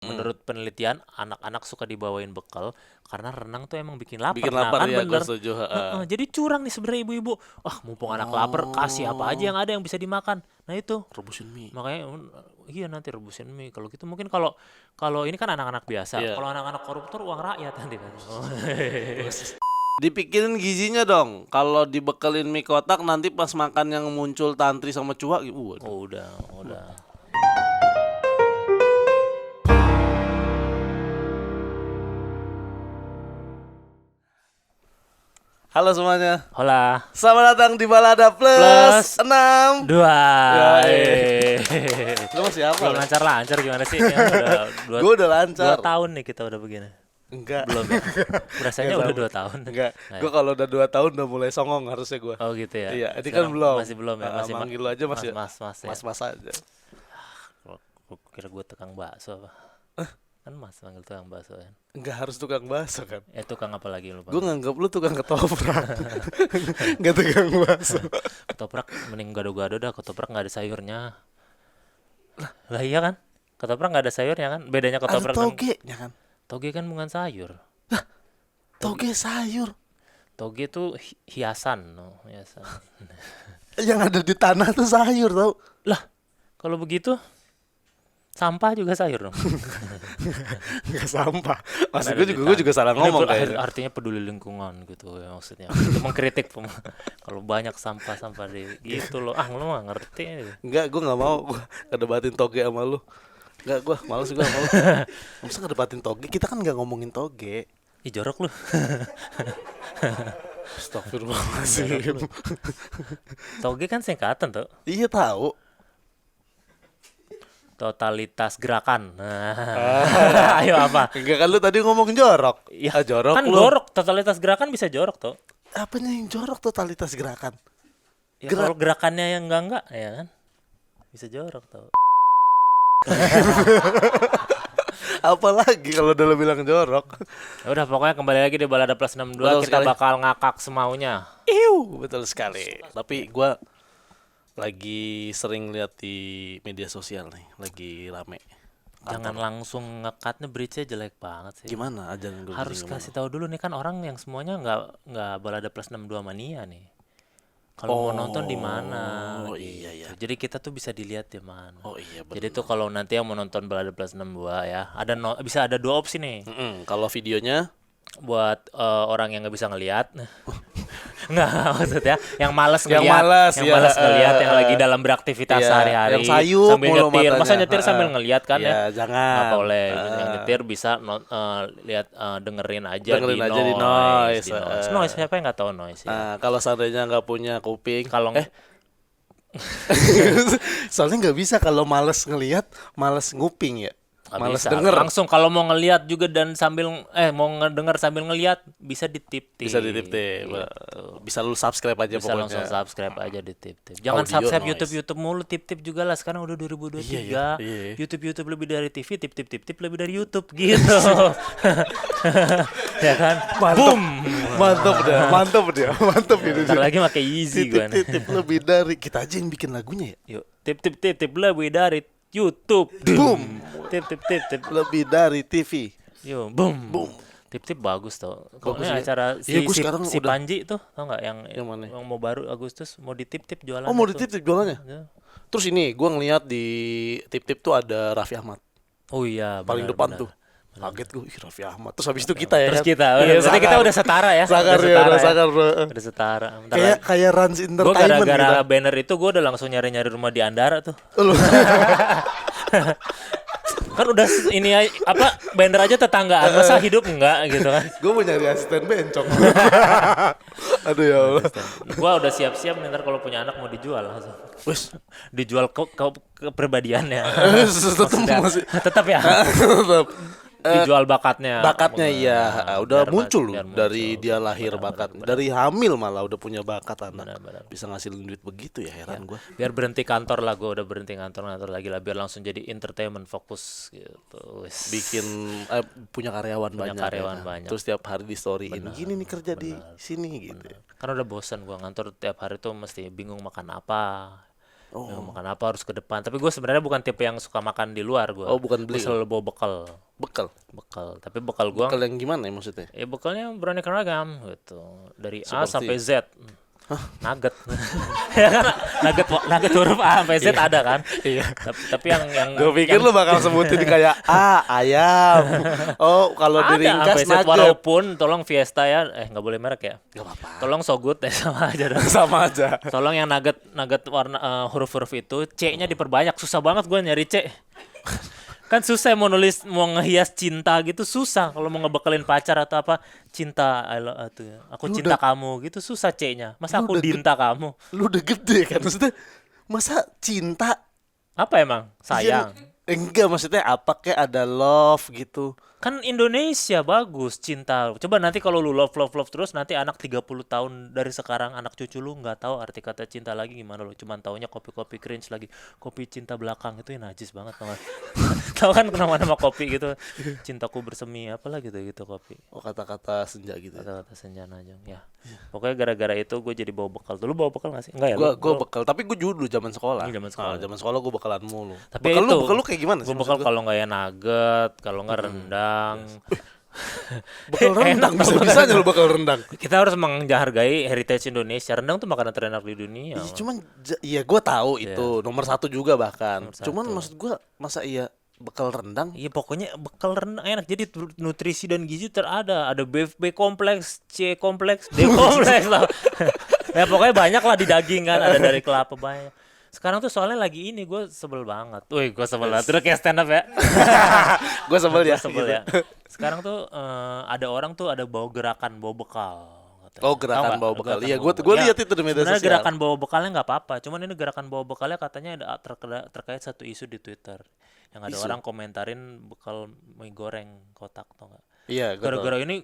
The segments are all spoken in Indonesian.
Menurut penelitian, anak-anak suka dibawain bekal karena renang tuh emang bikin lapar. Bikin Nah, lapar kan ya, gue bener. setuju. Heeh. Heeh, jadi curang nih sebenarnya ibu-ibu. Ah, mumpung anak lapar, kasih apa aja Oh, yang ada yang bisa dimakan. Nah itu. rebusin mie. Makanya iya nanti rebusin mie. Kalau gitu mungkin kalau kalau ini kan anak-anak biasa. Iya. Kalau anak-anak koruptor uang rakyat nanti kan. Oh. Bos. Dipikirin gizinya dong. Kalau dibekelin mie kotak nanti pas makan yang muncul tantri sama cuak, waduh. Oh, udah. Halo semuanya. Hola. Selamat datang di Balada Plus Plus 6. Dua. Yoi. Lu masih apa? Belum lancar gimana sih? Ya, udah Gue udah 2 lancar. tahun nih kita udah begini. Enggak. Belum ya? Berasanya Enggak udah sama. 2 tahun. Enggak. Nah, Gue kalau udah 2 tahun udah mulai songong harusnya gue. oh gitu ya. Iya, ini kan Sekarang belum. Masih belum ya, masih manggil lu aja masih mas ya. mas aja. Gua kira gue tukang bakso apa. Kan mas manggil tukang bakso kan. Enggak harus tukang bakso kan. Tukang apa lagi lu Gue panggil? nganggap lu tukang ketoprak. Enggak tukang bakso. Ketoprak mending gado-gado dah, ketoprak nggak ada sayurnya. Lah iya kan? Ketoprak nggak ada sayurnya kan? Bedanya Ada ketoprak dan togenya kan. toge kan bukan sayur. Toge sayur. Toge itu hiasan, hiasan. Yang ada di tanah tuh sayur tau. Lah, kalau begitu sampah juga sayur dong. Enggak sampah. Maksud Ada gue di juga salah Ini ngomong kayaknya. artinya peduli lingkungan gitu ya maksudnya. Itu mengkritik kalau banyak sampah-sampah di gitu loh. Ah, lu mah ngerti. Enggak, gue nggak mau gue ngedebatin toge sama lu. Enggak, gue males gue sama lu. Masa ngedebatin toge? Kita kan nggak ngomongin toge. Ih, jorok lu. Astagfirullahaladzim. Toge kan singkatan tuh. Iya tahu. Totalitas gerakan. Nah, ayo apa? Enggak kan lu tadi ngomong jorok. Ya, Jorok kan lu. jorok. Totalitas gerakan bisa jorok tuh. Apanya yang jorok totalitas gerakan? Ya, kalau gerakannya yang enggak ya kan bisa jorok tuh. Apalagi kalau udah lu bilang jorok. Ya udah pokoknya kembali lagi di Balada Plus 62 Betul kita sekali. bakal ngakak semaunya. Betul sekali. Tapi gue lagi sering lihat di media sosial nih, lagi rame. Jangan langsung ngekatnya bridge-nya jelek banget sih. Gimana ajaran gue? Harus kasih tahu dulu nih kan orang yang semuanya nggak Balada Plus 62 mania nih. Kalau mau nonton di mana? Oh Gitu. iya ya. Jadi kita tuh bisa dilihat di mana. Oh iya benar. Jadi tuh kalau nanti yang mau nonton Balada Plus 62 ya, bisa ada 2 opsi nih. Kalau videonya Buat orang yang nggak bisa ngelihat. Nggak, maksudnya yang malas Yang ngelihat, malas, yang ya, malas ngelihat, yang lagi dalam beraktivitas iya, sehari-hari yang sayup sambil mulu nyetir, masa matanya. nyetir sambil ngelihat kan ya ya? jangan. Nggak boleh. Yang nyetir bisa lihat, dengerin aja Dengerin di aja di noise, noise, Noise siapa yang nggak tahu noise ya? Nah, kalau seandainya nggak punya kuping, Kalau soalnya nggak bisa kalau males ngelihat, males nguping ya, nggak males bisa, denger. langsung kalau mau ngelihat juga dan sambil mau ngedenger sambil ngelihat bisa ditip-tip. Bisa ditip-tip. Gitu. Bisa lu subscribe aja Bisa pokoknya. langsung subscribe aja di tip-tip. Jangan Audio subscribe noise. YouTube mulu, tip-tip juga lah. Sekarang udah 2023. Iya. YouTube lebih dari TV, tip lebih dari YouTube gitu. Ya kan? Boom. Mantap ini. Ntar lagi pakai Yeezy gue nih. Titip lebih dari kita aja yang bikin lagunya ya. Yuk, tip lebih dari YouTube. Boom. Tip. Lebih dari TV. Yuk, boom. Tip bagus tuh. Kalau Bagus ini ya. acara Iya, gua sekarang si udah- Panji tuh, tau nggak Yang mana? yang mau baru Agustus mau ditip jualan. Oh mau ditip jualannya. Ya. Terus ini gue ngeliat di tip tuh ada Raffi Ahmad Oh iya, paling benar, depan benar. tuh. Kaget gue, ih Raffi Ahmad. Terus habis itu kita ya. Terus kan? kita, Iya, berarti kita sakar. udah setara ya. Sakar ya, udah sakar bro. Udah setara. Bentar Kayak Rans gue Entertainment gara-gara gitu. banner itu gue udah langsung nyari-nyari rumah di Andara tuh. Lu. Kan udah ini apa banner aja tetanggaan, masa hidup enggak gitu kan. Gue mau nyari asisten bencong. Aduh ya Allah. Gue udah siap-siap nih, ntar kalau punya anak mau dijual langsung. Wes, Dijual ke kepribadiannya. tetap Tetap ya. tetap. Dijual bakatnya. Bakatnya iya, udah Biar muncul biar dari muncul. dia lahir bakat, dari hamil malah udah punya bakat anak. Benar. Bisa ngasilin duit begitu ya, heran gue. Biar berhenti kantor lah, gue udah berhenti kantor lagi lah, biar langsung jadi entertainment fokus gitu. Wis. Bikin punya karyawan Punya banyak. karyawan ya. banyak. Terus tiap hari di storyin, gini nih kerja di sini gitu. Kan udah bosan gue ngantor tiap hari tuh mesti bingung makan apa. Ya, makan apa harus ke depan. Tapi gue sebenarnya bukan tipe yang suka makan di luar gue. Oh, bukan Gue beli. selalu bawa bekal. Bekal. Bekal. Tapi bekal gue Bekal yang gimana ya maksudnya? ya bekalnya beraneka ragam gitu. Dari A Seperti? sampai Z. Nugget. Ya kan nugget huruf A sampai Z ada kan? Iya. Tapi yang Gue pikir lu bakal sebutin kayak ayam. Oh, kalau ada diringkas sampai Z nugget. walaupun tolong Fiesta ya nggak boleh merek ya. Gak apa-apa. Tolong So Good ya sama aja dong. Sama aja. Tolong yang nugget warna huruf-huruf itu C-nya diperbanyak. Susah banget gue nyari C. Kan susah mau nulis mau ngehias cinta gitu susah kalau mau ngebekelin pacar atau apa cinta aku cinta kamu gitu susah C-nya. Masa Lu aku udah dinta kamu? Lu udah gede kan maksudnya. Masa cinta? Apa emang? Sayang. Enggak, maksudnya apa kayak ada love gitu. Kan Indonesia bagus cinta. Coba nanti kalau lu love terus nanti anak 30 tahun dari sekarang anak cucu lu nggak tahu arti kata cinta lagi gimana lu. Cuman taunya kopi-kopi cringe lagi. Kopi cinta belakang itu yang najis banget tau gak? Tahu kan nama-nama kopi gitu. Cintaku bersemi apalah gitu kopi. Oh, kata-kata senja gitu. Kata-kata senja najong ya. Pokoknya gara-gara itu gue jadi bawa bekal. Dulu bawa bekal gak sih? Enggak ya? Gue bekal, tapi gue dulu zaman sekolah. Zaman sekolah. Zaman sekolah gue bekalan mulu. Tapi bekal itu, bekal lu kayak gimana sih? Gue bekal kalau nggak ya nugget, kalau nggak rendang. Bekal rendang, bisa-bisanya lu bekal rendang. Kita harus menghargai heritage Indonesia. Rendang tuh makanan terenak di dunia. Iya, cuman iya gue tahu itu nomor 1 juga bahkan. Nomor Cuman 1. maksud gue masa iya bekal rendang? Iya pokoknya bekal rendang enak. Jadi nutrisi dan gizi terada. Ada B kompleks, C kompleks, D kompleks lah. Ya pokoknya banyak lah di daging kan. Ada dari kelapa banyak. Sekarang tuh soalnya lagi ini gue sebel banget. Wih gue sebel banget. Udah kayak stand up ya. Gue sebel ya. Gue sebel gitu. ya. Sekarang tuh ada orang tuh ada bawa gerakan bawa bekal. Katanya. Oh, Tahu gerakan nggak? bawa bekal. Gerakan Iya, bawa gue bekal. Ya, lihat itu di media sebenarnya sosial. gerakan bawa bekalnya nggak apa-apa. Cuman ini gerakan bawa bekalnya katanya ada terkait satu isu di Twitter. Yang ada Isu? orang komentarin bekal mie goreng kotak tau nggak? Iya, gue tahu. Gara-gara ini,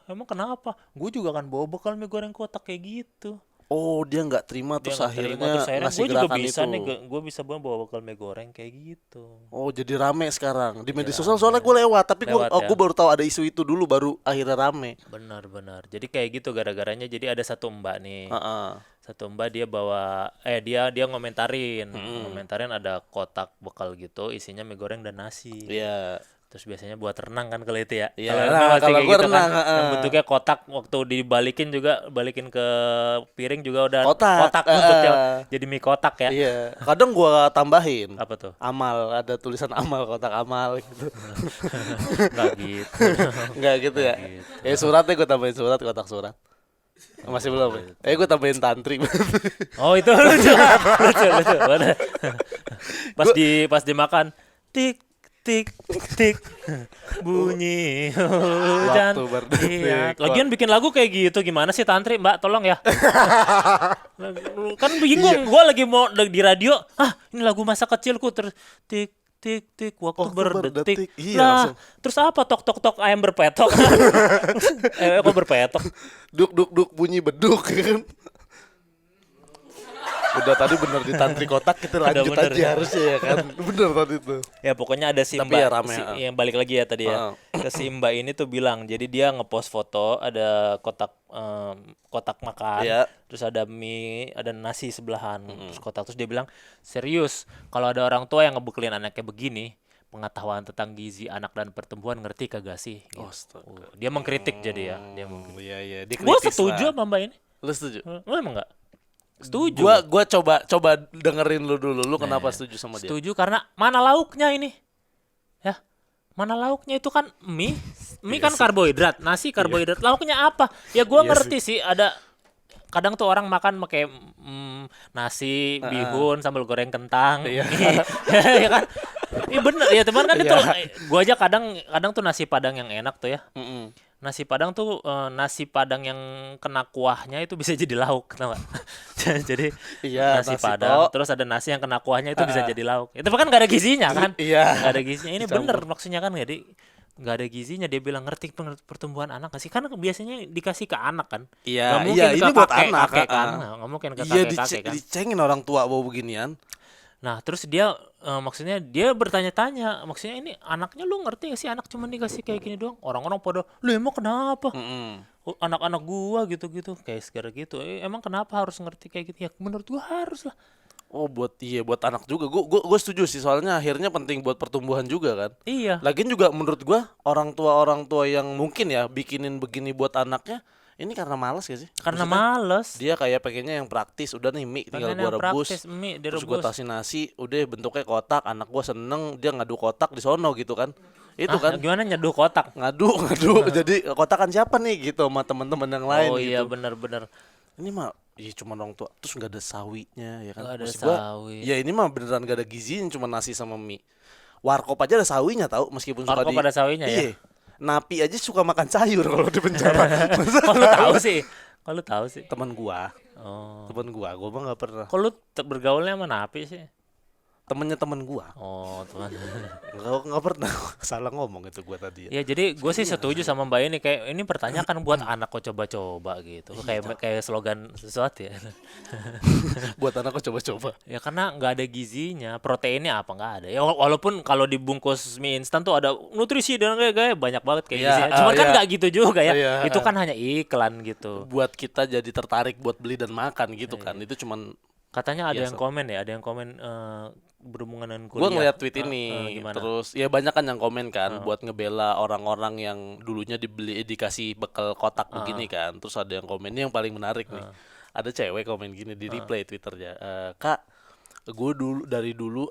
emang kenapa? Gue juga kan bawa bekal mie goreng kotak kayak gitu. Oh, dia nggak terima Dia terus nggak terima, akhirnya terus akhirnya ngasih gue juga gerakan bisa itu. nih, gue bisa bawa bekal mie goreng kayak gitu. Oh, jadi rame sekarang di media Iya, sosial. Soalnya gue lewat, tapi Lewat ya. gue baru tahu ada isu itu dulu, baru akhirnya rame. Benar. Jadi kayak gitu gara-garanya. Jadi ada satu mbak nih. Heeh. Satu mbak dia bawa dia ngomentarin ada kotak bekal gitu isinya mie goreng dan nasi. Iya. Terus biasanya buat renang kan kalau itu ya. Iya, Kalau nah, renang pasti kalau kayak gua gitu renang, kan. Yang bentuknya kotak waktu dibalikin juga balikin ke piring juga udah Kotak, bentuknya jadi mie kotak ya. Iya. Kadang gue tambahin Apa tuh? amal, ada tulisan amal, kotak amal gitu. Enggak gitu. Enggak gitu ya. gitu. Suratnya gue tambahin surat, kotak surat. Masih belum ya? Gue tambahin tantri. Oh, itu lucu. lucu. Bener. Pas dimakan tik tik tik bunyi hujan. Waktu berdetik. Iya. Lagian bikin lagu kayak gitu gimana sih Tantri, Mbak? Tolong ya. Kan bingung, gua lagi mau di radio, ini lagu masa kecilku terus tik tik tik waktu berdetik. Iya, Lah, langsung. terus apa tok tok tok ayam berpetok? Kok berpetok? Duk duk duk bunyi beduk kan. Udah tadi bener di tantri kotak, kita lanjut bener, aja ya. harusnya ya kan. Bener tadi tuh. Ya pokoknya ada si Tapi Mbak ya rame, yang balik lagi ya tadi ya. Ke si Mbak ini tuh bilang, jadi dia ngepost foto ada kotak makan, Iya. terus ada mie, ada nasi sebelahan, terus kotak, terus dia bilang, "Serius, kalau ada orang tua yang ngebekelin anaknya begini, pengetahuan tentang gizi anak dan pertumbuhan ngerti kagak sih?" Gitu. Astaga. Dia mengkritik jadi ya, dia mengkritik. Iya, Gue setuju sama Mbak ini. Lu setuju? Lu emang enggak? Setuju. Gua coba dengerin lu dulu. Lu kenapa setuju sama dia? Setuju karena mana lauknya ini? Ya. Mana lauknya itu kan mie kan karbohidrat, nasi karbohidrat. Lauknya apa? Ya gua ngerti sih ada kadang tuh orang makan pakai nasi, bihun, sambal goreng kentang. Iya. Ya kan? Iya bener ya teman kan itu. Gua aja kadang tuh nasi Padang yang enak tuh ya. Mm-mm. Nasi Padang tuh nasi Padang yang kena kuahnya itu bisa jadi lauk, tau gak? Jadi Iya, nasi nasi Padang, tok. terus ada nasi yang kena kuahnya itu bisa jadi lauk. Itu kan gak ada gizinya kan? Iya. Gak ada gizinya. Ini Dicampur. bener maksudnya kan jadi gak ada gizinya. Dia bilang ngerti pertumbuhan anak gak sih? Kan biasanya dikasih ke anak kan? Iya, Gak mungkin iya, ke ini buat kakek anak, kan? Gak mungkin ke Iya, kakek kan? dicengin orang tua bawa beginian. Nah terus dia maksudnya dia bertanya-tanya, maksudnya ini anaknya lu ngerti gak sih anak cuma dikasih kayak gini doang? Orang-orang pada, lu emang kenapa? Oh, anak-anak gua gitu-gitu kayak segera gitu. Emang kenapa harus ngerti kayak gitu? Ya menurut gua harus lah. Oh buat anak juga. Gue setuju sih soalnya akhirnya penting buat pertumbuhan juga kan. Iya, Lagian juga menurut gua orang tua yang mungkin ya bikinin begini buat anaknya ini karena malas gak sih? karena Maksudnya males. dia kayak pengennya yang praktis, udah nih mie tinggal Pengen yang gua rebus, praktis, mie terus gua direbus. kasih nasi, udah bentuknya kotak, anak gua seneng, dia ngadu kotak di sono gitu kan. Itu Ah, kan gimana nyeduh kotak? ngadu jadi kotakan siapa nih gitu sama teman-teman yang lain Oh iya, gitu. benar-benar. Ini mah iya cuma orang tua terus nggak ada sawinya ya kan. Nggak ada Maksud gua sawi. ya ini mah beneran gak ada gizinya cuma nasi sama mie. Warkop aja ada sawinya tahu meskipun suka Warkop di ada sawinya ya? Iya. Napi aja suka makan sayur kalau di penjara. Masa Kok lu tahu sih? Kok lu tahu sih? teman gua, Oh. gua mah nggak pernah. Kok lu bergaulnya sama napi sih? Temennya temen gua. Oh, teman. Nggak pernah salah ngomong itu gua tadi ya. Ya jadi gue sih setuju sama Mbak ini, kayak ini pertanyaan kan buat anak kok coba-coba gitu. Kayak slogan sesuatu ya. Buat anak gua coba-coba. Ya karena nggak ada gizinya, proteinnya apa nggak ada. Ya walaupun kalau dibungkus mie instan tuh ada nutrisi dan kayak banyak banget kayak Iya, gizinya. Cuman kan iya. nggak gitu juga ya. Iya, Itu kan hanya iklan gitu. Buat kita jadi tertarik buat beli dan makan gitu kan. Iya. Itu cuman Katanya ada biasa. yang komen ya, ada yang komen berhubungan dengan kuliah. Gue ngeliat tweet ini, gimana? terus ya banyak kan yang komen kan buat ngebela orang-orang yang dulunya dikasih bekal kotak begini kan, terus ada yang komen ini yang paling menarik nih, ada cewek komen gini di replay twitternya, Kak, gue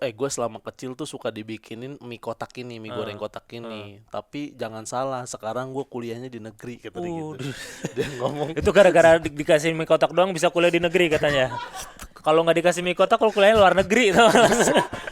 gue selama kecil tuh suka dibikinin mie kotak ini, mie goreng kotak ini, tapi jangan salah, sekarang gue kuliahnya di negeri katanya gitu, dia ngomong. Itu gara-gara dikasih mie kotak doang bisa kuliah di negeri katanya. Kalau nggak dikasih mie kotak, kalau kuliahnya luar negeri, tau.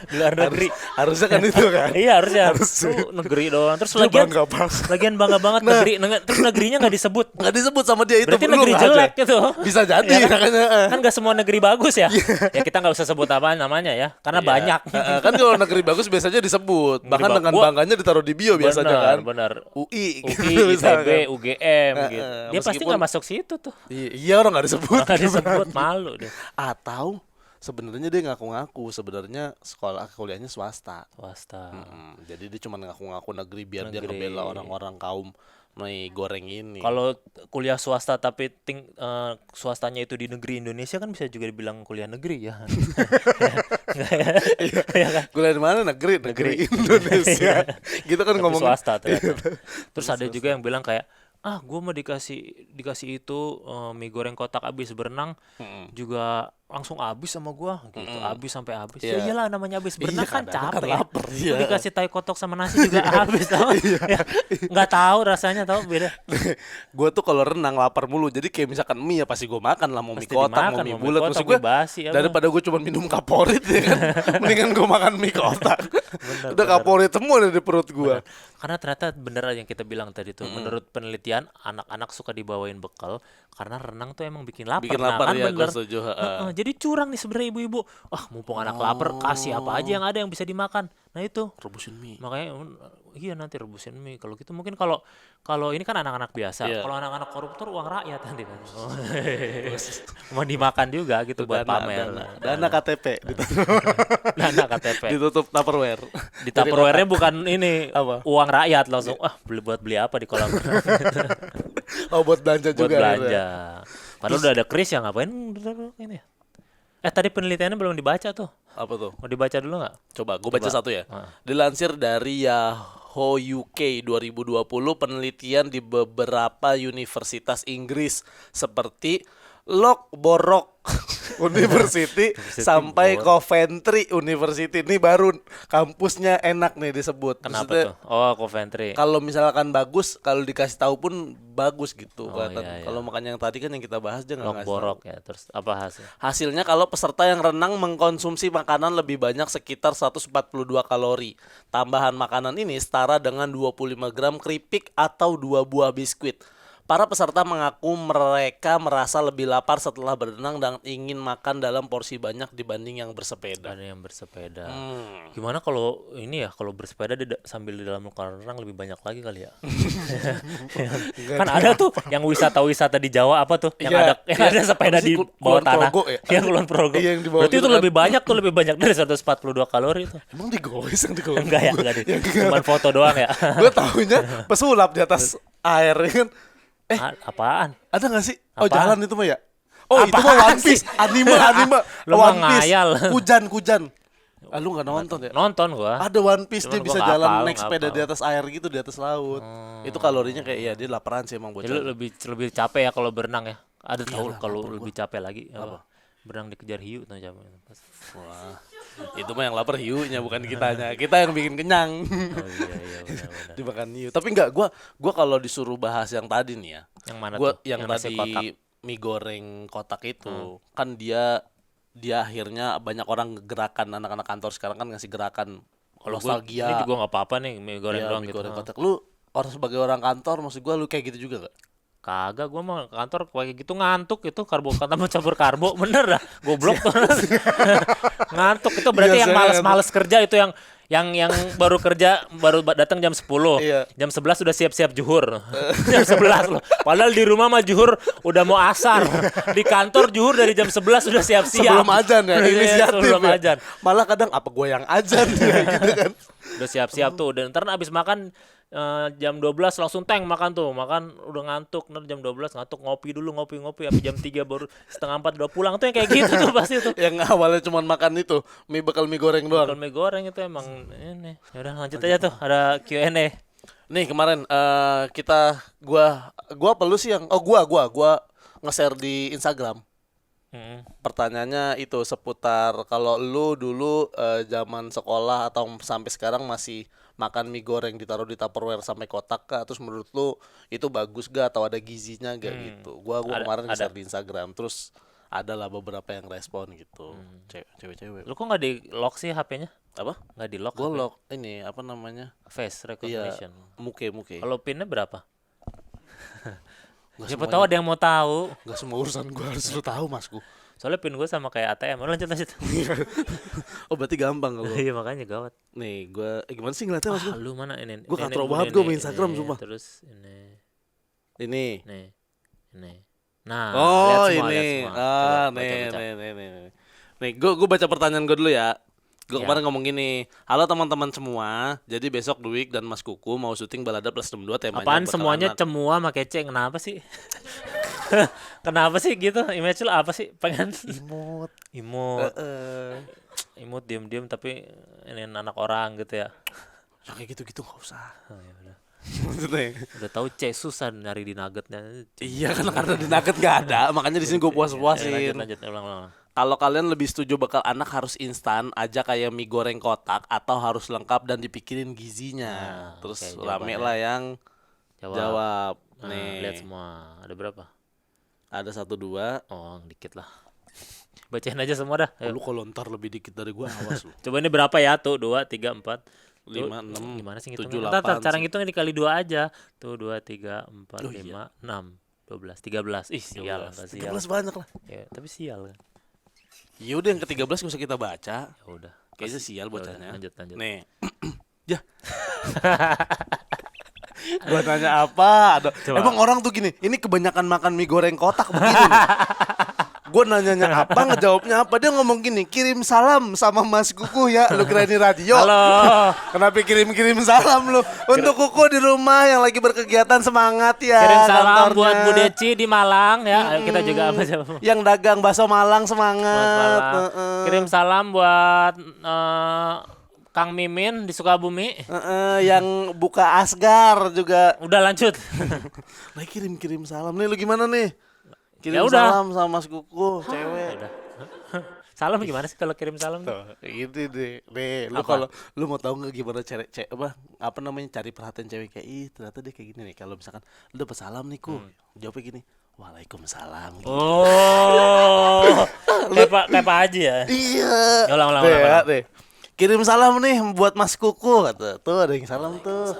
Di luar negeri. Harusnya kan itu kan. Iya harusnya. Tuh, negeri doang. Terus Dia lagian bangga banget. lagian bangga banget negeri. Terus negerinya nggak disebut. Nggak disebut sama dia itu. Berarti lu negeri nggak jelek aja. gitu. Bisa jadi Ya kan? makanya. Kan nggak semua negeri bagus ya. Ya kita nggak usah sebut apa namanya ya, karena Iya. banyak. Kan kalau negeri bagus biasanya disebut. Bahkan dengan Gua- bangganya ditaruh di bio biasanya kan. Benar. UI, UI, gitu misalkan. ITB, UGM gitu. Dia pasti meskipun- nggak masuk situ tuh. Iya orang nggak disebut. Nggak disebut, malu deh. Atau sebenarnya dia ngaku-ngaku sebenarnya sekolah kuliahnya swasta. Swasta. Jadi dia cuma ngaku-ngaku negeri biar dia Negeri. ngebela orang-orang kaum mie goreng ini. Kalau kuliah swasta tapi swastanya itu di negeri Indonesia kan bisa juga dibilang kuliah negeri ya. Nggak ya? Iya kan? Kuliah di mana? Negeri Indonesia. Gitu kan Tapi ngomong. swasta ternyata. Terus ada juga yang bilang kayak, gue mau dikasih itu mie goreng kotak habis berenang juga langsung habis sama gua gitu, habis sampai habis. Ya Iya. iyalah namanya habis berenang Iya, kan kadang kan capek. lapar, iya. Lu dikasih tai kotok sama nasi juga habis tau. Ya, nggak tahu rasanya tau beda. Gue tuh kalau renang lapar mulu, jadi kayak misalkan mie ya pasti gue makan lah, mau mie Pasti kotak, dimakan, mau mie mau mie bulat, kotak, maksud gue mie basi, apa. daripada gue cuma minum kaporit ya kan, mendingan gue makan mie kotak. Udah bener. kaporit semua di perut gue. Karena ternyata bener yang kita bilang tadi tuh, menurut penelitian anak-anak suka dibawain bekal karena renang tuh emang bikin lapar. Bikin Nah, lapar kan ya, gue bener. setuju. Jadi curang nih sebenarnya ibu-ibu. Mumpung anak lapar, kasih apa aja yang ada yang bisa dimakan. Nah itu. Rebusin mie. Makanya iya nanti rebusin mie. Kalau gitu mungkin kalau ini kan anak-anak biasa. Iya. Kalau anak-anak koruptor uang rakyat nanti kan. Mau dimakan juga gitu buat pamer. Dana KTP Dana KTP. ditutup Tupperware. Di Tupperware-nya bukan ini Apa? uang rakyat langsung. Beli apa di kolam renang. Oh buat belanja Buat juga. belanja. akhirnya. Padahal udah ada Kris ya, ngapain ini ya? Tadi penelitiannya belum dibaca tuh. Apa tuh? Mau dibaca dulu nggak? Coba gue baca satu ya. Ah. Dilansir dari Yahoo UK 2020, penelitian di beberapa universitas Inggris seperti Loughborough University sampai Coventry University. Ini baru kampusnya enak nih disebut. Kenapa Maksudnya, tuh? Oh, Coventry. kalau misalkan bagus, kalau dikasih tahu pun bagus gitu. Oh, kelihatan. iya, iya. Kalau makan yang tadi kan yang kita bahas dia nggak ngasih tahu. Loughborough ya. Terus apa hasilnya? Hasilnya kalau peserta yang renang mengkonsumsi makanan lebih banyak sekitar 142 kalori. Tambahan makanan ini setara dengan 25 gram keripik atau 2 buah biskuit. Para peserta mengaku mereka merasa lebih lapar setelah berenang dan ingin makan dalam porsi banyak dibanding yang bersepeda. Ada yang bersepeda. Gimana kalau ini ya, kalau bersepeda sambil di dalam kolam renang lebih banyak lagi kali ya? Kan ada tuh yang wisata-wisata di Jawa apa tuh? Yang Iya, ada iya. sepeda Apa sih, di Kulon bawah tanah. Progo ya? Iya, Kulon Progo. Iya, yang di bawah Berarti gitu itu kan. lebih banyak dari 142 kalori itu. Emang digoes yang digoes? Enggak ya, enggak deh. Cuman foto doang ya. Gue tahunya pesulap di atas air ya kan. Apaan? Ada gak sih? Oh Apaan? jalan itu mah ya? Oh, itu mah Apaan One Piece, anime. Lu mah One Piece. ngayal. Kujan. Ah, lu enggak nonton ya? Nonton gua. Ada One Piece, Cuman dia gua bisa nggak jalan hafal, naik nggak sepeda hafal. di atas air gitu, di atas laut. Itu kalorinya kayak ya dia laparan sih emang Ya, lu bocah. lebih capek ya kalau berenang ya. Ada tahu Iyalah, kalau lapar lebih capek lagi apa? Berenang dikejar hiu tuh capek. Wah. Itu mah yang lapar hiunya bukan kitanya. Kita yang bikin kenyang. Oh iya benar. Dimakan hiu. Tapi enggak, gua kalau disuruh bahas yang tadi nih ya. Yang mana Gua tuh? yang nasi tadi kotak. mie goreng kotak itu kan dia akhirnya banyak orang gerakan anak-anak kantor sekarang kan ngasih gerakan Kalau gua nostalgia. ini juga nggak apa-apa nih mie goreng Iya, doang mie gitu. goreng kotak. Lu orang sebagai orang kantor, maksud gua lu kayak gitu juga gak? Kagak, gua mah kantor kayak gitu ngantuk itu karbo kata mau campur karbo bener dah goblok tuh. Ngantuk itu berarti yang Biasanya males kerja itu yang baru kerja baru datang jam 10. Iya. Jam 11 sudah siap-siap zuhur. Jam 11 loh. Padahal di rumah mah zuhur udah mau asar. Di kantor zuhur dari jam 11 sudah siap-siap. Sebelum azan ya, Iya, inisiatif sebelum ya. azan. Malah kadang apa gua yang azan gitu kan. Udah siap-siap tuh dan ntar abis makan jam 12 langsung makan udah ngantuk ntar jam 12 ngantuk ngopi dulu ngopi sampai jam 3 baru setengah 4 udah pulang tuh yang kayak gitu tuh pasti tuh Yang awalnya cuma makan itu, mie goreng doang. kalau mie goreng itu emang ini ya udah lanjut aja tuh ada Q&A. Nih kemarin gua apa lu sih yang gua nge-share di Instagram. Pertanyaannya itu seputar kalau lu dulu zaman sekolah atau sampai sekarang masih makan mie goreng ditaruh di Tupperware sampai kotak kah? Terus menurut lu itu bagus gak atau ada gizinya gak gitu? Gua kemarin nge-share di Instagram, terus ada lah beberapa yang respon gitu. Cewek-cewek. Lu kok nggak di lock sih HP-nya? Apa? Nggak di lock Gua HP? lock ini apa namanya? Face Iya, recognition. muke. Kalau pinnya berapa? Nggak Siapa semuanya. tahu ada yang mau tahu. Gak semua urusan gua harus lu tahu, Masku. Soalnya pin gue sama kayak ATM. Lanjut. Oh, berarti gampang kalau. Iya makanya gawat. Nih, gimana sih ngeliatnya, Mas? Lu mana ini? Gua Ini katro dulu, banget ini, gua main Instagram, ini, sumpah. Terus ini. Ini. Nah, Oh, lihat semua. ini. Coba, baca. Nih. Nih, gue baca pertanyaan gue dulu ya. Gue Ya. kemarin ngomong gini, halo teman-teman semua. Jadi besok Dwik dan Mas Kuku mau syuting Balada Plus 62 temanya. Apaan bakal semuanya anak. cemua sama kece? Kenapa sih? Kenapa sih gitu? Image lu apa sih? Pengen Imut. imut, imut diem-diem tapi ini anak orang gitu ya. Ya, kayak gitu-gitu gak usah. Oh, ya udah. Maksudnya. Udah tahu C susah nyari di nuggetnya. Iya kan karena di nugget gak ada, makanya di sini gue puas-puasin. Lanjut, ulang. Kalau kalian lebih setuju bakal anak harus instan aja kayak mie goreng kotak atau harus lengkap dan dipikirin gizinya. Nah, Terus oke, rame jawabannya. lah yang jawab. Nah, Nih. lihat semua. Ada berapa? Ada 1, 2. Oh, dikit lah. Bacain aja semua dah. Ayo. Lu kalau ntar lebih dikit dari gua awas lu. Coba ini berapa ya? Tuh 2, 3, 4. 5, 6, Gimana sih 7, ngitungnya? 8. Cara ngitungnya dikali 2 aja. Tuh 2, 3, 4, Oh, 5, 6, 12, 13. Ih, sial, enggak sial. 13 banyak lah. Ya, tapi sial kan. Ya udah yang ke-13 gak usah kita baca. Ya udah. Kayaknya sial Ya udah, bocahnya. lanjut. Nih. Ya. Gua nanya apa? Coba. Emang orang tuh gini, ini kebanyakan makan mie goreng kotak begini. Gue nanyanya apa, ngejawabnya apa. Dia ngomong gini, kirim salam sama Mas Kuku ya. Lu kira ini radio? Halo. Kenapa kirim salam lu? Untuk Kuku di rumah yang lagi berkegiatan, semangat ya. Kirim salam kantornya. buat Bu Deci di Malang ya. Ayo kita juga apa siapa? Yang dagang bakso Malang, Buat semangat. Malang. Kirim salam buat Kang Mimin di Sukabumi. Yang buka Asgar juga. Udah lanjut. Lagi kirim salam nih, lu gimana nih? Kirim Ya udah. salam sama Mas Kuku, cewek. Udah. Salam gimana sih kalau kirim salam tuh? Tuh, gitu deh. Nih, lu Apa? kalau lu mau tahu nggak gimana apa namanya cari perhatian cewek kayak ternyata dia kayak gini nih. Kalau misalkan lu dapat salam nih, Ku. Jawabnya gini. Waalaikumsalam. Gitu. Oh. Kayak Pak Haji ya. Iya. Ulang. Deh. Kirim salam nih buat Mas Kuku kata. Tuh ada yang salam tuh.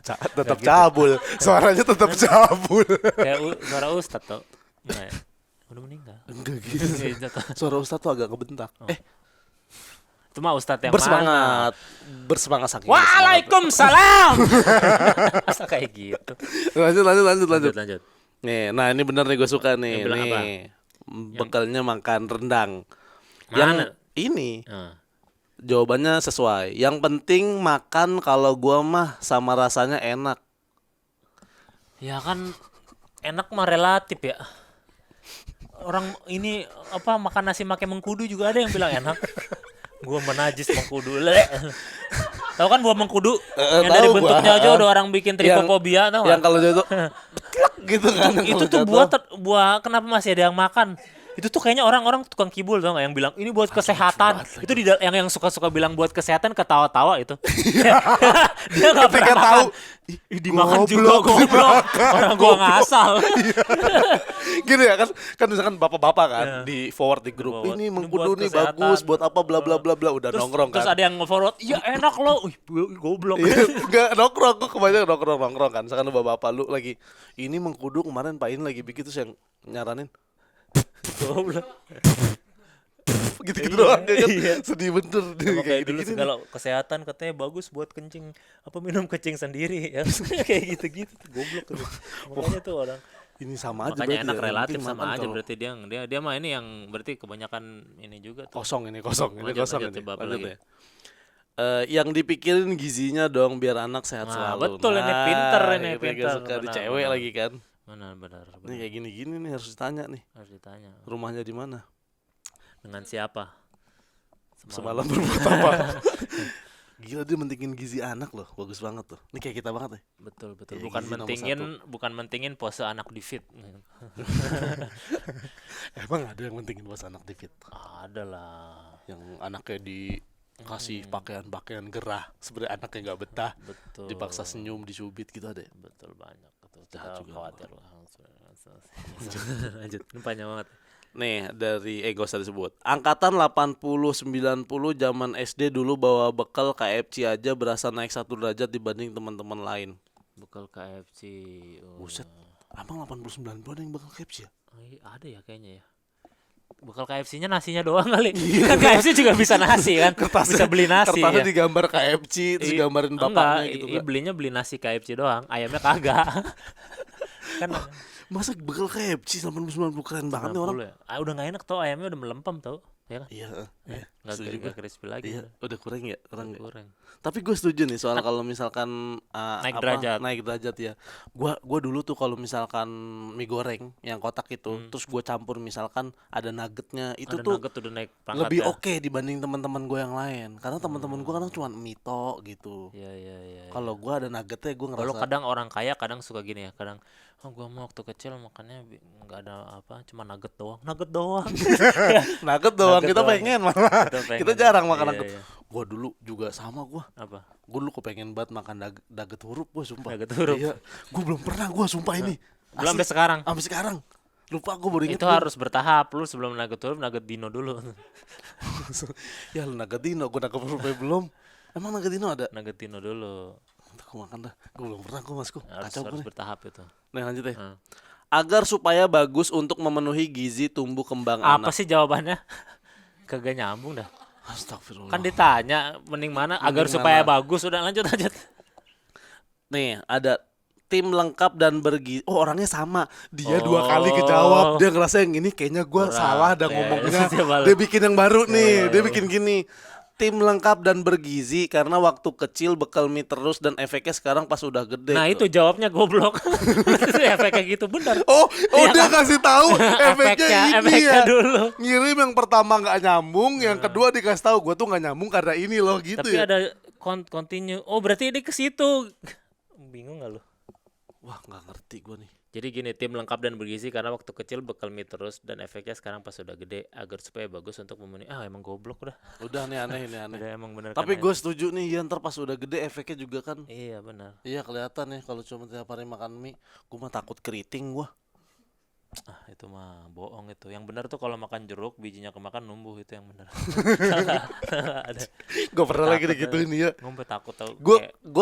Tetap cabul. Suaranya tetap cabul. Kayak suara Ustad tuh. Gimana ya? Udah meninggal. Enggak gitu. Iya, jatuh. Suara Ustadz tuh agak kebentak. Itu mah Ustad yang Bersemangat. mana? Bersemangat saking. Waalaikumsalam. Masa kayak gitu. Lanjut. Lanjut. Nih, nah ini bener nih gue suka nih. Yang bilang apa? Bekalnya makan rendang. Mana? Yang ini jawabannya sesuai. Yang penting makan kalau gua mah sama rasanya enak. Ya kan enak mah relatif ya. orang ini apa makan nasi pakai mengkudu juga ada yang bilang enak. Gua menajis mengkudu. Tahu kan buah mengkudu yang dari tahu bentuknya gua. aja udah orang bikin tripofobia tau Yang nggak? kalau jatuh betlek gitu kan. Itu tuh buah kenapa masih ada yang makan? Itu tuh kayaknya orang-orang tukang kibul tau nggak yang bilang ini buat kesehatan. Itu yang suka-suka bilang buat kesehatan ketawa-tawa itu. Dia nggak ketika pernah tahu makan. Dimakan juga goblok. Orang gua ngasal. gitu ya kan misalkan bapak-bapak kan Iya. di forward di grup Forward. ini Ini mengkudu buat nih kesehatan. bagus buat apa bla bla bla bla udah nongkrong Terus kan. ada yang nge-forward, iya enak loh. Goblok. Iya, enggak nongkrong, gue kebanyakan nongkrong kan. Misalkan lu bapak lu lagi ini mengkudu kemarin Pak ini lagi bikin terus yang nyaranin Goblok. gitu-gitu doang ya kan. Iya. Sedih bener Sama kayak dulu gini-gini segala kesehatan katanya bagus buat kencing apa minum kencing sendiri ya kayak gitu-gitu tuh goblok tuh. Makanya tuh orang nih. Ini sama aja makanya berarti enak ya. relatif Mungkin sama makan aja kalau berarti dia mah ini yang berarti kebanyakan ini juga tuh. kosong ini kosong Lanjut, ini. coba apa Lanjut lagi? ya. Yang dipikirin gizinya dong biar anak sehat Nah, selalu. betul, ini pinter, ini kita pinter. suka di Benar, cewek benar. lagi kan. Benar. Nih kayak gini-gini nih harus ditanya nih. Harus ditanya. Rumahnya di mana? Dengan siapa? Semalam berbuat apa? Gila dia mentingin gizi anak loh, bagus banget tuh. Ini kayak kita banget ya. Betul. Ya, Bukan gizi nomor mentingin pose anak di fit. Emang ada yang mentingin buat anak di fit? Ada lah. Yang anaknya dikasih pakaian-pakaian gerah, sebenarnya anaknya nggak betah, Betul. dipaksa senyum, disubit gitu ada ya? Betul banyak. Betul. Jahat Kita juga khawatir lah. Lanjut. Ini panjang banget. Nih dari Ego tadi disebut angkatan 80-90 zaman SD dulu bawa bekal KFC aja berasa naik 1 derajat dibanding teman-teman lain. Bekal KFC. Oh. Buset, abang 80-90 ada yang bekal KFC ya? Oh, iya, ada ya kayaknya ya. Bekal KFC-nya nasinya doang kali. Kan KFC juga bisa nasi kan. Bisa beli nasi Kertasnya ya. digambar KFC terus gambarin bapaknya Enggak, gitu kan. beli nasi KFC doang, ayamnya kagak. Kan Masa bekal KFC 80-90 keren banget nih orang. 90 ya. Udah enggak enak tau, ayamnya udah melempem tau. Ya kan? Iya, Enggak crispy lagi. Iya, udah kurang ya, kurang ya. Kurang. Tapi gue setuju nih soal kalau misalkan Naik derajat. naik derajat ya. Gua dulu tuh kalau misalkan mie goreng yang kotak itu, terus gue campur misalkan ada nuggetnya, itu Ada tuh nugget udah naik pangkat lebih ya. oke dibanding teman-teman gue yang lain. Karena teman-teman gue kadang cuma mie tok gitu. Iya. Kalau gue ada nuggetnya gue Kalau ngerasa kadang orang kaya kadang suka gini ya, kadang gua mau waktu kecil makannya nggak ada apa, cuma nugget doang. nugget doang Nugget kita doang. pengen malah. Kita pengen. Kita jarang makan Iya, nugget. iya. Gue dulu juga sama gue. Apa? Gue dulu kepengen banget makan nugget huruf gue sumpah. Nugget huruf. Iya. Gue belum pernah gue sumpah ini. Belum Asli. sampai sekarang. Sampai sekarang. Lupa gue baru inget. Itu harus bertahap, lu sebelum nugget huruf nugget dino dulu. Ya lu nugget dino, gue nugget huruf belum. Emang nugget dino ada? Nugget dino dulu. Gue makan dah. Gue belum pernah gue masku. Kacau Harus gue. bertahap itu. Nih lanjut ya. Hmm. Agar supaya bagus untuk memenuhi gizi tumbuh kembang Apa anak. sih jawabannya? Kagak nyambung dah. Astagfirullah. Kan ditanya mending mana agar Mending supaya mana? bagus. Udah lanjut. Nih ada tim lengkap dan bergizi. Oh orangnya sama. Dia Oh. 2 kali kejawab. Dia ngerasa yang ini kayaknya gue Kurang. salah dah Iya, ngomongnya. dia balik. Dia bikin yang baru nih. Iya, Dia bikin gini. Tim lengkap dan bergizi karena waktu kecil bekal mie terus dan efeknya sekarang pas udah gede. Nah tuh. itu jawabnya goblok. Itu efek kayak gitu bener. Oh, Iya dia kan? kasih tahu efeknya ini efeknya ya. dulu. Ngirim yang pertama nggak nyambung, yang kedua dikasih tahu gue tuh nggak nyambung karena ini loh gitu Tapi ya. ada continue. Oh berarti ini ke situ. Bingung gak lu? Wah nggak ngerti gue nih. Jadi gini, tim lengkap dan bergizi karena waktu kecil bekal mie terus dan efeknya sekarang pas udah gede agar supaya bagus untuk memenuhi. Emang goblok udah. Udah nih aneh ini aneh. Udah emang bener. Tapi kan, gue setuju nih ya ntar pas udah gede efeknya juga kan. Iya benar. Iya kelihatan ya kalau cuma tiap hari makan mie, gue mah takut keriting gue. Itu mah bohong itu. Yang benar tuh kalau makan jeruk bijinya kemakan numbuh itu yang benar. Ada. Gue pernah lagi Takut digituin ya. Ngombe takut tau. Gua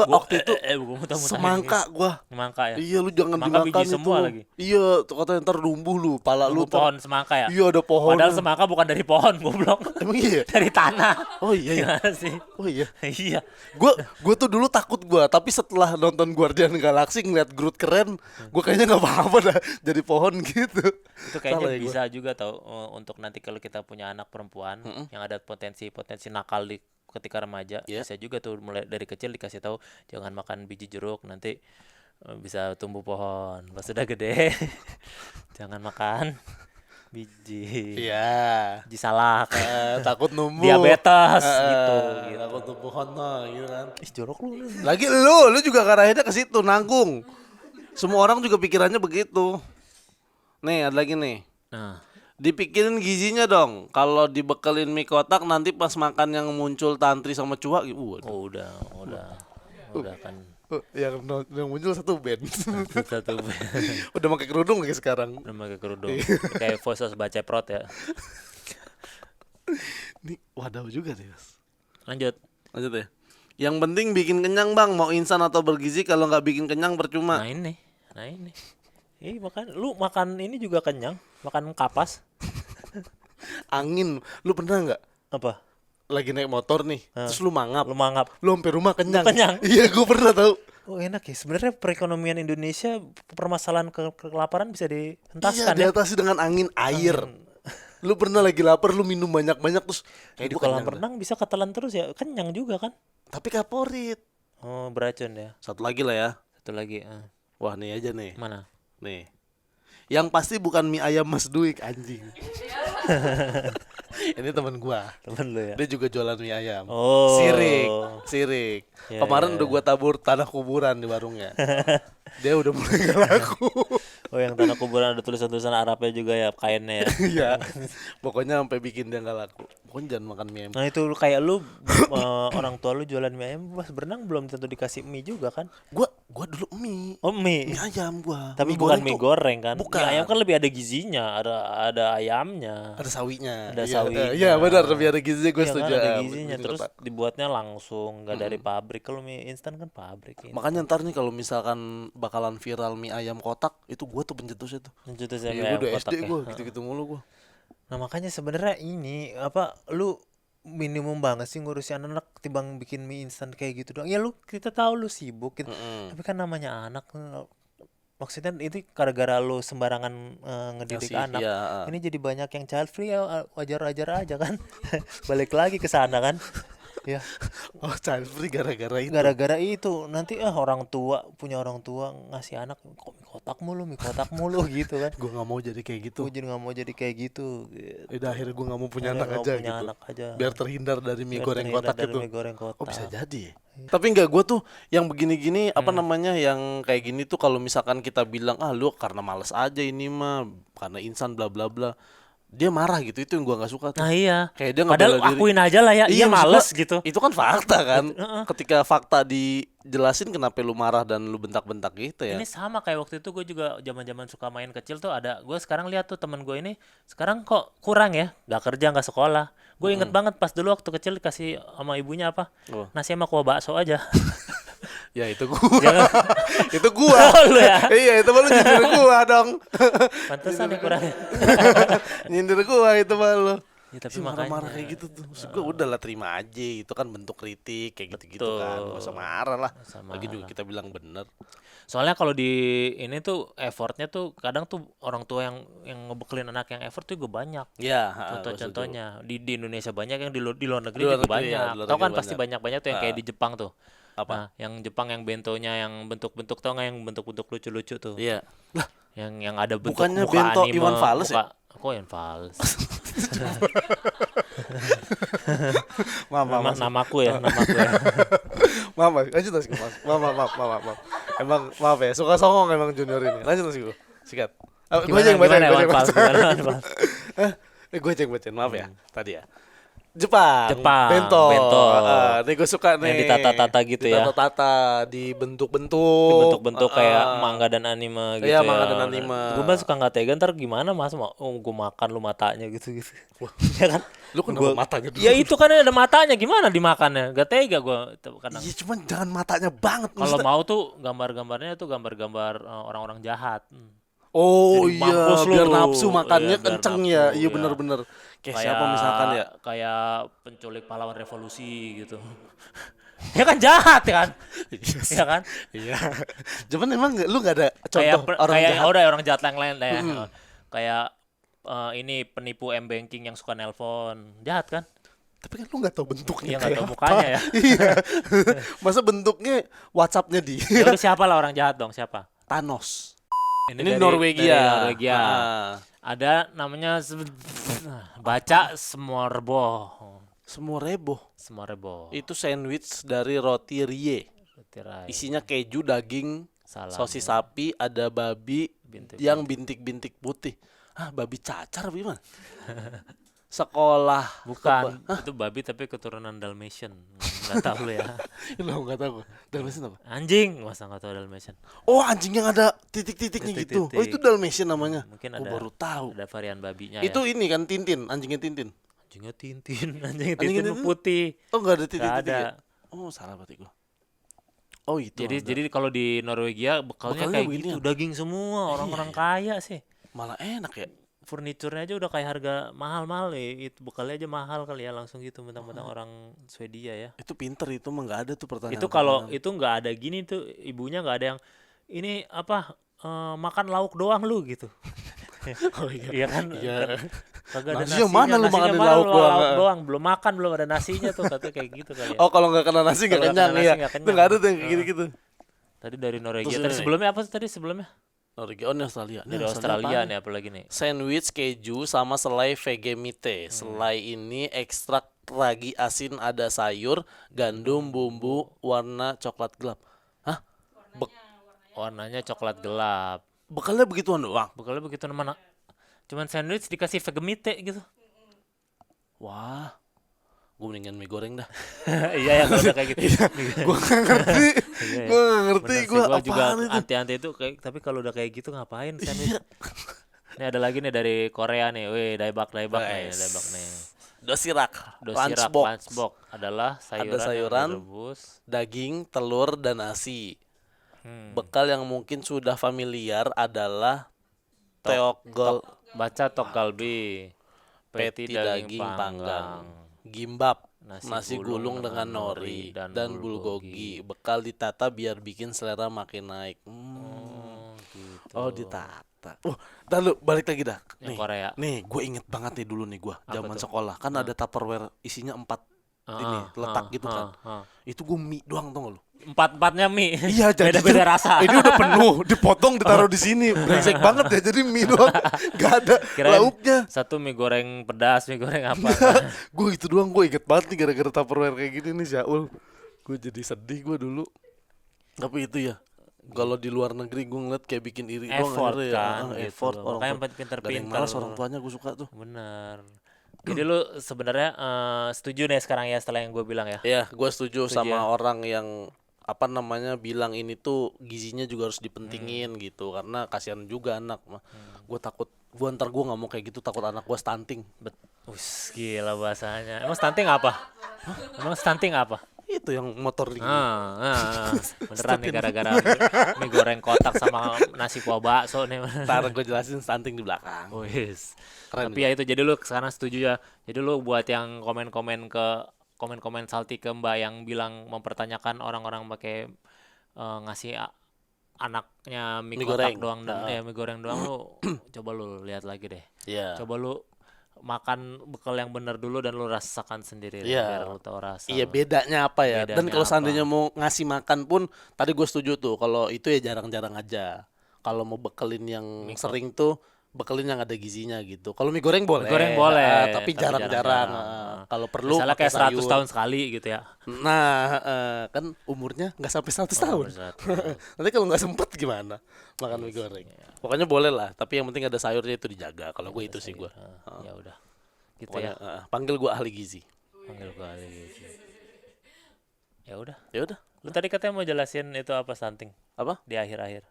waktu itu gua muntah-muntahin Semangka gue. gitu. Semangka ya. Iya lu jangan Semangka dimakan biji itu. semua lagi. Iya tuh katanya ntar numbuh lu, pala lu Numbuh pohon semangka ya. Iya ada pohon. Padahal semangka bukan dari pohon, goblok. Emang iya? Dari tanah. Oh iya ya. Gimana sih? Oh iya. Iya. Gue tuh dulu takut tapi setelah nonton Guardian Galaxy ngeliat Groot keren, gue kayaknya nggak apa-apa dah jadi pohon gitu. Itu kayaknya Salah ya bisa juga tau untuk nanti kalau kita punya anak perempuan yang ada potensi nakal di ketika remaja, Yeah. bisa juga tuh mulai dari kecil dikasih tahu jangan makan biji jeruk nanti bisa tumbuh pohon pas sudah gede. Jangan makan biji Iya. biji salak, Takut numbuh. diabetes gitu. Takut numbuh hono gitu kan. Ih, jorok lu. Lagi lu juga ngarahinnya ke situ nanggung. Semua orang juga pikirannya begitu. Nih, ada lagi nih. Nah, Dipikirin gizinya dong. Kalau dibekelin mie kotak nanti pas makan yang muncul tantri sama cuak, waduh. oh udah kan Yang muncul satu band. satu Udah pakai kerudung lagi sekarang. udah pakai kerudung kayak voice baca prot ya. Nih, wadaw juga nih, Mas. Lanjut. Lanjut ya. Yang penting bikin kenyang, Bang. Mau instan atau bergizi, kalau nggak bikin kenyang percuma. Nah ini. Lu makan ini juga kenyang, makan kapas. Angin. Lu pernah nggak Apa? lagi naik motor nih, terus lu mangap. Lu mangap. Lu sampai rumah kenyang. Kenyang? Iya, gue pernah tahu. Oh enak ya. Sebenarnya perekonomian Indonesia permasalahan kelaparan bisa Iya, dihentaskan ya. diatasi dengan angin air. Lu pernah lagi lapar, lu minum banyak-banyak terus kayak Di gua kolam kenyang dah. renang bisa ketelan terus ya, kenyang juga kan. Tapi kaporit. Oh beracun ya. Satu lagi lah ya. Satu lagi. Wah, nih aja nih. Mana? Nih. Yang pasti bukan mie ayam Mas Duik, anjing. Ini temen gua. Temen lu ya. Dia juga jualan mie ayam. Oh. Sirik. Ya, Kemarin ya, udah gua tabur tanah kuburan di warungnya. Dia udah mulai gak laku. Oh yang tanah kuburan ada tulisan-tulisan Arabnya juga ya, kainnya ya. Iya. Pokoknya sampai bikin dia gak laku. Pokoknya jangan makan mie ayam. Nah itu kayak lu orang tua lu jualan mie ayam pas berenang belum tentu dikasih mie juga kan. Gua dulu mie. Oh mie. Mie ayam gua. Tapi Mie bukan goreng mie tuh goreng kan. bukan. Mie ayam kan lebih ada gizinya, ada ayamnya. ada sawinya. Ada Iya, sawinya. Iya, benar, lebih ada gizinya, gue Iya kan, setuju. ada Ah, gizinya mie terus kotak. dibuatnya langsung, nggak dari pabrik. Kalau mie instan kan pabrik. Makanya ntar nih kalau misalkan bakalan viral mie ayam kotak, itu gua tuh pencetusnya tuh. Itu saya Iya, mie gua ayam udah kotak SD ya. gua gitu-gitu mulu gua. Nah makanya sebenarnya ini apa lu minimum banget sih ngurusin anak timbang bikin mie instan kayak gitu doang. Ya lu kita tahu lu sibuk gitu. Tapi kan namanya anak maksudnya itu gara-gara lu sembarangan ngedidik Ngasih, anak. iya, Ini jadi banyak yang child free ya wajar-wajar aja kan. Balik lagi ke sana kan. Ya, Oh, child free gara-gara itu. gara-gara itu nanti orang tua ngasih anak kok mie kotak mulu gitu kan. Gua nggak mau jadi kayak gitu. Gue jadi nggak mau jadi kayak gitu. Udah akhirnya gua nggak mau punya Akhirnya anak nggak aja punya gitu. anak aja. Biar terhindar dari mie Biar goreng terhindar kotak dari itu. mie goreng kotak. Oh, bisa jadi ya? Tapi enggak, gua tuh yang begini-gini apa namanya, yang kayak gini tuh kalau misalkan kita bilang lu karena males aja ini mah, karena instan bla bla bla. Dia marah gitu, itu yang gua nggak suka tuh. Nah iya. Kayak dia Padahal ngebela diri. akuin aja lah ya. Iya maksud males gua, gitu. Itu kan fakta kan. Ketika fakta dijelasin, kenapa lu marah dan lu bentak-bentak gitu ya? Ini sama kayak waktu itu gue juga zaman-zaman suka main kecil tuh ada. Gue sekarang lihat tuh temen gue ini sekarang kok kurang ya. Gak kerja gak sekolah. Gue inget banget pas dulu waktu kecil dikasih sama ibunya apa? Oh. Nasi sama kuah bakso aja. Ya itu gua. Jangan. Itu gua. Oh, lu ya? Iya, itu malu nyindir gua dong. Pantesan nih kurang. Nyindir gua itu malu. Ya, tapi Si marah-marah makanya. kayak gitu tuh. Maksud gua udahlah, terima aja. Itu kan bentuk kritik kayak gitu-gitu kan. Betul. Gak usah marah lah. Usah Lagi juga marah. kita bilang bener. Soalnya kalau di ini tuh effortnya tuh kadang tuh orang tua yang ngebekelin anak yang effort tuh juga banyak. Ya, Contoh-contohnya di Indonesia banyak yang di luar negeri Di luar juga negeri, ya, banyak. di luar Tahu kan negeri pasti banyak. banyak tuh yang kayak di Jepang tuh. Apa? Nah, yang Jepang yang bentonya yang bentuk-bentuk tau nggak yang bentuk-bentuk lucu-lucu tuh. Iya. Lah, Yang ada bentuk bukannya muka bento anime, Iwan Fals ya? Kok Iwan Fals? maaf. Namaku ya. Maaf, lanjut Mas. Maaf. Emang maaf ya, suka songong emang junior ini. Lanjut Mas gua. Sikat. Gue aja yang bacain, Gimana Iwan Fals? Gimana Iwan Fals? Gue aja yang bacain, maaf ya. Tadi ya. Jepang, Bento. nih gue suka nih. Yang ditata-tata gitu ya. Ditata-tata, dibentuk-bentuk. Bentuk-bentuk kayak manga dan anime gitu Iya, ya. manga dan anime. Gue mah suka nggak tega ntar gimana mas mau gue makan lu matanya gitu. Ya kan? Lu kenapa matanya dulu? Ya itu kan ada matanya gimana dimakannya? Gak tega gue kadang. Iya, cuman jangan matanya banget. Kalau maksudnya. mau tuh gambar-gambarnya tuh gambar-gambar orang-orang jahat. Oh Jadi iya, mampus lu. biar nafsu makannya Iya, biar kenceng nafsu, ya. Iya iya. bener-bener. Kayak siapa misalkan ya? Kayak penculik pahlawan revolusi gitu. Ya kan jahat kan? Ya kan? Iya. Cuman emang lu nggak ada contoh orang kayak jahat? udah orang jahat yang lain deh. Kayak ini penipu M-banking yang suka nelpon. Jahat kan? Tapi kan lu nggak tahu bentuknya Iya nggak kayak tahu apa. mukanya ya. Iya. Masa bentuknya WhatsApp-nya Ya udah siapa lah orang jahat dong, siapa? Thanos. Ini dari Norwegia. Norwegia. Ah. Ada namanya baca semorbo. Semorbo. Itu sandwich dari roti rie. Tirai. Isinya keju, daging, Salam, sosis ya. sapi, ada babi yang bintik-bintik putih. Babi cacar apa gimana? Sekolah. Bukan, itu babi tapi keturunan Dalmatian. Nggak tahu lu ya. Lo nggak tahu. Dalmatian apa? Anjing, masa nggak tahu Dalmatian? Oh, anjing yang ada titik-titiknya gitu. Oh, itu Dalmatian namanya. Mungkin Gua ada. baru tahu. Ada varian babinya Itu ya. ini kan Tintin, anjingnya Tintin. Anjingnya Tintin, anjing Anjingnya Tintin Tintin? putih. Oh, nggak ada Nggak titik-titik ada. ya? Oh, salah berarti gua. Oh, itu. Jadi kalau di Norwegia bekalnya Bekalnya kayak beginian. gitu, daging semua, orang-orang kaya sih. malah enak ya. Furniturnya aja udah kayak harga mahal-mahal ya. Itu bekalnya aja mahal kali ya, langsung gitu mentang-mentang orang Swedia ya. Itu pinter itu mah nggak ada tuh pertanyaan. Itu kalau itu nggak ada gini tuh, ibunya nggak ada yang ini apa makan lauk doang lu gitu. Oh iya. Iya kan? Iya. Kagak ada Nasinya nasinya. mana lu Nasinya makan mana lauk lu doang? doang. Belum makan, belum ada nasinya tuh, katanya kayak gitu kali ya. Oh, kalau nggak kena nasi nggak Kalau nggak kenyang kena nasi ya. nggak Itu kenyang. nggak ada tuh yang kayak gitu-gitu. Tadi dari Norwegia. Terus Tadi ini. sebelumnya apa sih tadi sebelumnya? Norwegia, oh ini Australia. Ini Dari Australia apaan? nih apalagi nih. Sandwich keju sama selai vegemite. Selai ini ekstrak ragi asin, ada sayur, gandum, bumbu, warna coklat gelap. Hah? Warnanya coklat gelap. Bekalnya begituan doang. Bekalnya begitu mana? Cuman sandwich dikasih vegemite gitu. Wah, gue mendingan mie goreng dah. Iya ya kalau udah kayak gitu. Gue nggak ngerti. Iya, Gue nggak ngerti. bener sih, Gue gua juga apaan itu? anti-anti itu kayak, tapi kalau udah kayak gitu ngapain sandwich? Ini ada lagi nih dari Korea nih. Wih, daebak nih, Nice. daebak nih. Dosirak, Dosirak lunchbox, lunchbox adalah sayuran, sayuran, yang direbus. daging, telur, dan nasi. Hmm. Bekal yang mungkin sudah familiar adalah teokgol, Baca tok galbi, peti daging panggang, gimbap, nasi gulung dengan nori, dan bulgogi. Bekal ditata biar bikin selera makin naik. Gitu. Oh, ditata. Dah lu balik lagi dah. Yang Nih, Korea. nih gue inget banget nih dulu nih gue zaman tuh? sekolah kan ada Tupperware isinya 4 ini letak gitu kan. Itu gue mie doang tau gak lu? Empat-empatnya mie. Iya, jadi beda-beda rasa. Ini udah penuh, dipotong, ditaruh di sini. Brengsek banget ya, jadi mie doang. Gak ada Kirain lauknya. satu mie goreng pedas, mie goreng apa? Gue itu doang, gue inget banget nih gara-gara Tupperware kayak gini nih, Syaul. Gue jadi sedih gue dulu. Tapi itu ya, kalau di luar negeri gue ngeliat kayak bikin iri doang. Effort akhirnya kan, gitu. effort. Makanya Gak ada yang pinter-pinter. malas orang tuanya, gue suka tuh. Bener. Jadi lu sebenarnya setuju nih sekarang ya setelah yang gue bilang ya? Iya, gue setuju Setuju sama ya. orang yang apa namanya bilang ini tuh gizinya juga harus dipentingin gitu, karena kasihan juga anak mah. Gue takut, ntar gue nggak mau kayak gitu, takut anak gue stunting. Wih, gila bahasanya. Emang stunting apa? Emang stunting apa? Itu yang motor dingin. Beneran nih gara-gara mie goreng kotak sama nasi kuah bakso nih. Ntar gue jelasin stunting di belakang. Wis. Keren Tapi ya itu, jadi lu sekarang setuju ya. Jadi lu buat yang komen-komen salty ke Mbak yang bilang mempertanyakan orang-orang pakai ngasih anaknya mie Mie kotak goreng. doang dan mie goreng doang, lu coba lu lihat lagi deh. Iya. Coba lu makan bekal yang benar dulu dan lu rasakan sendiri Iya. biar lu tahu rasa. Iya, bedanya apa ya? Dan Bedanya kalau apa? seandainya mau ngasih makan pun, tadi gue setuju tuh. Kalau itu ya jarang-jarang aja. Kalau mau bekelin yang sering tuh, bekelin yang ada gizinya gitu. Kalau mie goreng boleh. Mie goreng boleh, tapi tapi jarang-jarang. jarang-jarang. Kalau perlu Misalnya pakai kayak 100 sayur. tahun sekali gitu ya. Nah, kan umurnya nggak sampai 100 tahun. Nanti kalau nggak sempet gimana makan mie goreng? Pokoknya boleh lah. Tapi yang penting ada sayurnya itu dijaga. Kalau gue itu sih gue. Ya udah. Gitu Pokoknya ya. panggil gue ahli gizi. Panggil gua gitu. Ya udah. Ya udah. Lu tadi katanya mau jelasin itu apa stunting Apa? di akhir-akhir.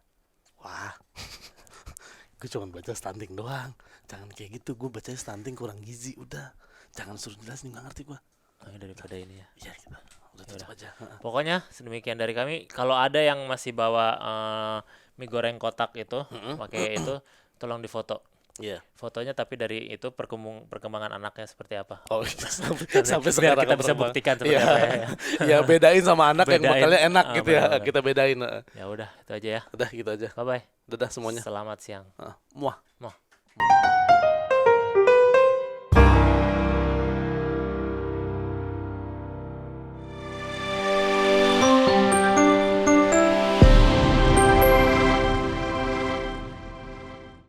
Wah, gue cuma baca stunting doang. Jangan kayak gitu. Gue baca stunting kurang gizi. Udah. Jangan suruh jelasin, nggak ngerti gue. Daripada ini ya. Iya kita. Udah tutup aja. Pokoknya sedemikian dari kami. Kalau ada yang masih bawa mie goreng kotak itu, pakai itu, tolong difoto. Iya. Fotonya tapi dari itu perkembangan anaknya seperti apa. Oh, sampai Biar sekarang kita bisa berkembang. buktikan seperti Iya. apa ya. Ya bedain sama anak yang Bedain. bekalnya enak gitu ya. benar-benar. Kita bedain. Ya udah, itu aja ya. Udah gitu aja. Bye bye. Dadah semuanya. Selamat siang. Muah. Muah.